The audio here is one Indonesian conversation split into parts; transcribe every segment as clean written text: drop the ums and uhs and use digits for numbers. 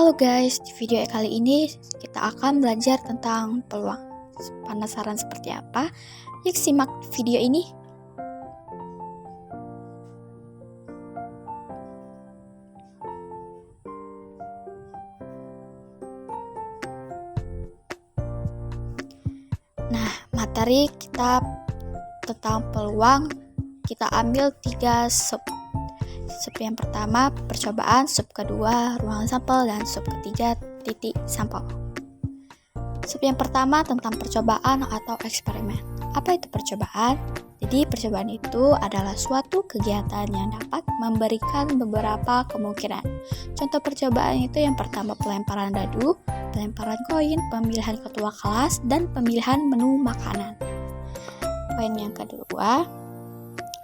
Halo guys, di video kali ini kita akan belajar tentang peluang. Penasaran seperti apa? Yuk simak video ini. Nah, materi kita tentang peluang kita ambil 3 sub. Sub yang pertama percobaan, sub kedua ruang sampel, dan sub ketiga titik sampel. Sub yang pertama tentang percobaan atau eksperimen. Apa itu percobaan? Jadi percobaan itu adalah suatu kegiatan yang dapat memberikan beberapa kemungkinan. Contoh percobaan itu yang pertama pelemparan dadu, pelemparan koin, pemilihan ketua kelas, dan pemilihan menu makanan. Poin yang kedua,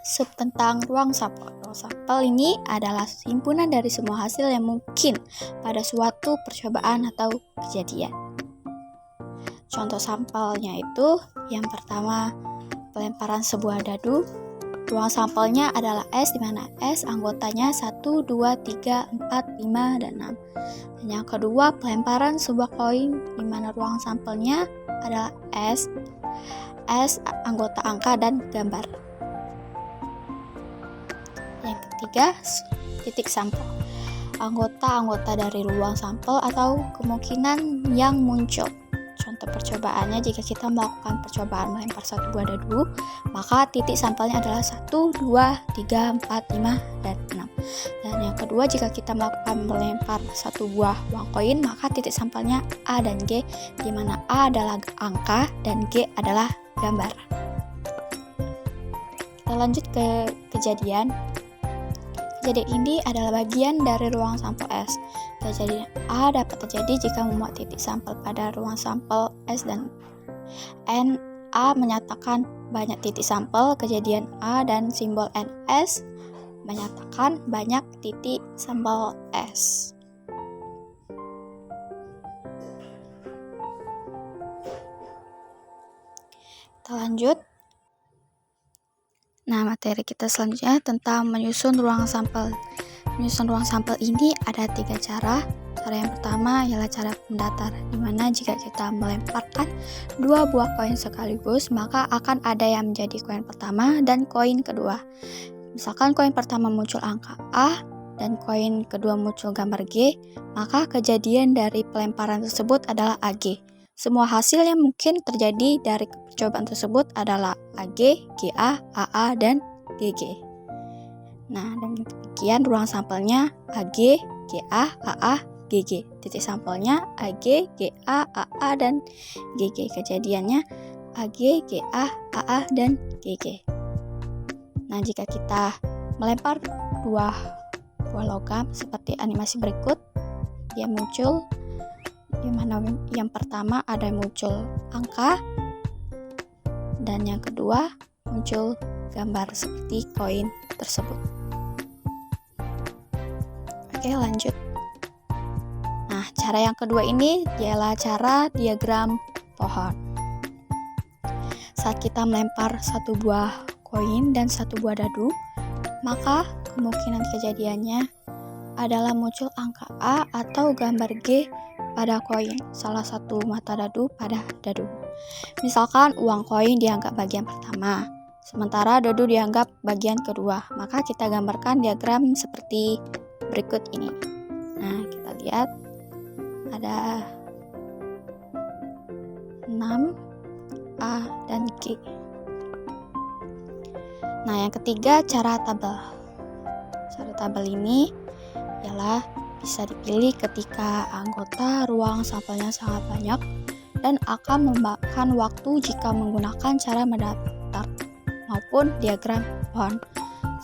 sub tentang ruang sampel. Ruang sampel ini adalah himpunan dari semua hasil yang mungkin pada suatu percobaan atau kejadian. Contoh sampelnya itu yang pertama pelemparan sebuah dadu. Ruang sampelnya adalah S, di mana S anggotanya 1, 2, 3, 4, 5, dan 6. Dan yang kedua pelemparan sebuah koin, di mana ruang sampelnya adalah S anggota angka dan gambar. Yang ketiga, titik sampel. Anggota-anggota dari ruang sampel atau kemungkinan yang muncul. Contoh percobaannya, jika kita melakukan percobaan melempar satu buah dadu, maka titik sampelnya adalah 1, 2, 3, 4, 5, dan 6. Dan yang kedua, jika kita melakukan melempar satu buah uang koin, maka titik sampelnya A dan G, di mana A adalah angka dan G adalah gambar. Kita lanjut ke kejadian. Kejadian ini adalah bagian dari ruang sampel S. Kejadian A dapat terjadi jika memuat titik sampel pada ruang sampel S dan N. A menyatakan banyak titik sampel kejadian A dan simbol NS menyatakan banyak titik sampel S. Kita lanjut. Nah, materi kita selanjutnya tentang menyusun ruang sampel. Menyusun ruang sampel ini ada 3 cara. Cara yang pertama ialah cara pendatar, di mana jika kita melemparkan 2 buah koin sekaligus, maka akan ada yang menjadi koin pertama dan koin kedua. Misalkan koin pertama muncul angka A dan koin kedua muncul gambar G, maka kejadian dari pelemparan tersebut adalah AG. Semua hasil yang mungkin terjadi dari percobaan tersebut adalah AG, GA, AA, dan GG. Nah, dan demikian ruang sampelnya AG, GA, AA, GG. Titik sampelnya AG, GA, AA, dan GG. Kejadiannya AG, GA, AA, dan GG. Nah, jika kita melempar 2 buah logam seperti animasi berikut, dia muncul, di mana yang pertama ada muncul angka dan yang kedua muncul gambar seperti koin tersebut. Oke, lanjut. Nah, cara yang kedua ini ialah cara diagram pohon. Saat kita melempar satu buah koin dan satu buah dadu, maka kemungkinan kejadiannya adalah muncul angka A atau gambar G pada koin, salah satu mata dadu pada dadu. Misalkan uang koin dianggap bagian pertama, sementara dadu dianggap bagian kedua, maka kita gambarkan diagram seperti berikut ini. Nah, kita lihat ada 6, A, dan G. Nah, yang ketiga cara tabel. Cara tabel ini ialah bisa dipilih ketika anggota ruang sampelnya sangat banyak dan akan memakan waktu jika menggunakan cara mendatar maupun diagram pohon.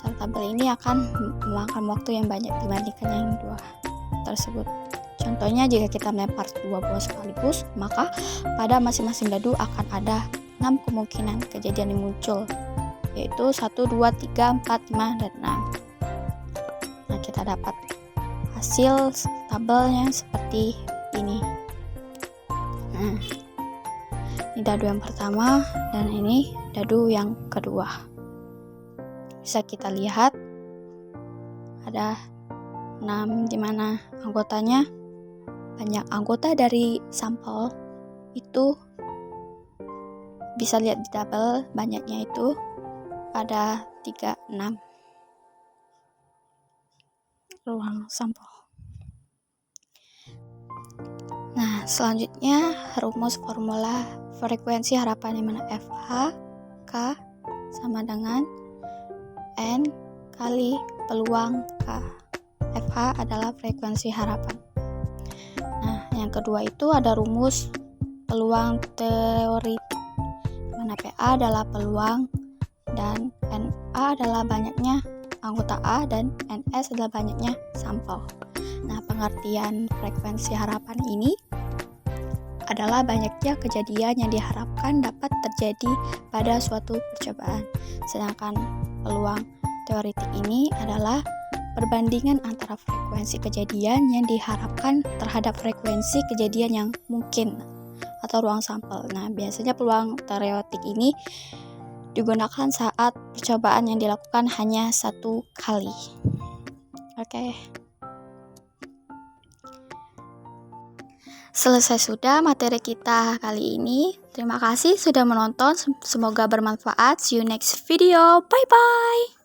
Cara tabel ini akan memakan waktu yang banyak dibandingkan yang dua tersebut. Contohnya, jika kita melempar 2 buah sekaligus, maka pada masing-masing dadu akan ada 6 kemungkinan kejadian yang muncul, yaitu 1, 2, 3, 4, 5, dan 6. Nah, kita dapat hasil tabelnya seperti ini. Nah, ini dadu yang pertama dan ini dadu yang kedua. Bisa kita lihat ada 6 di mana anggotanya banyak anggota dari sampel itu bisa lihat di tabel, banyaknya itu ada 36 ruang sampel. Nah, selanjutnya rumus formula frekuensi harapan, yang mana FH K sama dengan N kali peluang K. FH adalah frekuensi harapan. Nah, yang kedua itu ada rumus peluang teoritik, mana PA adalah peluang dan NA adalah banyaknya anggota A dan NS adalah banyaknya sampel. Nah, pengertian frekuensi harapan ini adalah banyaknya kejadian yang diharapkan dapat terjadi pada suatu percobaan. Sedangkan peluang teoritik ini adalah perbandingan antara frekuensi kejadian yang diharapkan terhadap frekuensi kejadian yang mungkin atau ruang sampel. Nah, biasanya peluang teoritik ini digunakan saat percobaan yang dilakukan hanya satu kali. Oke. Selesai sudah materi kita kali ini. Terima kasih sudah menonton. Semoga bermanfaat. See you next video. Bye bye.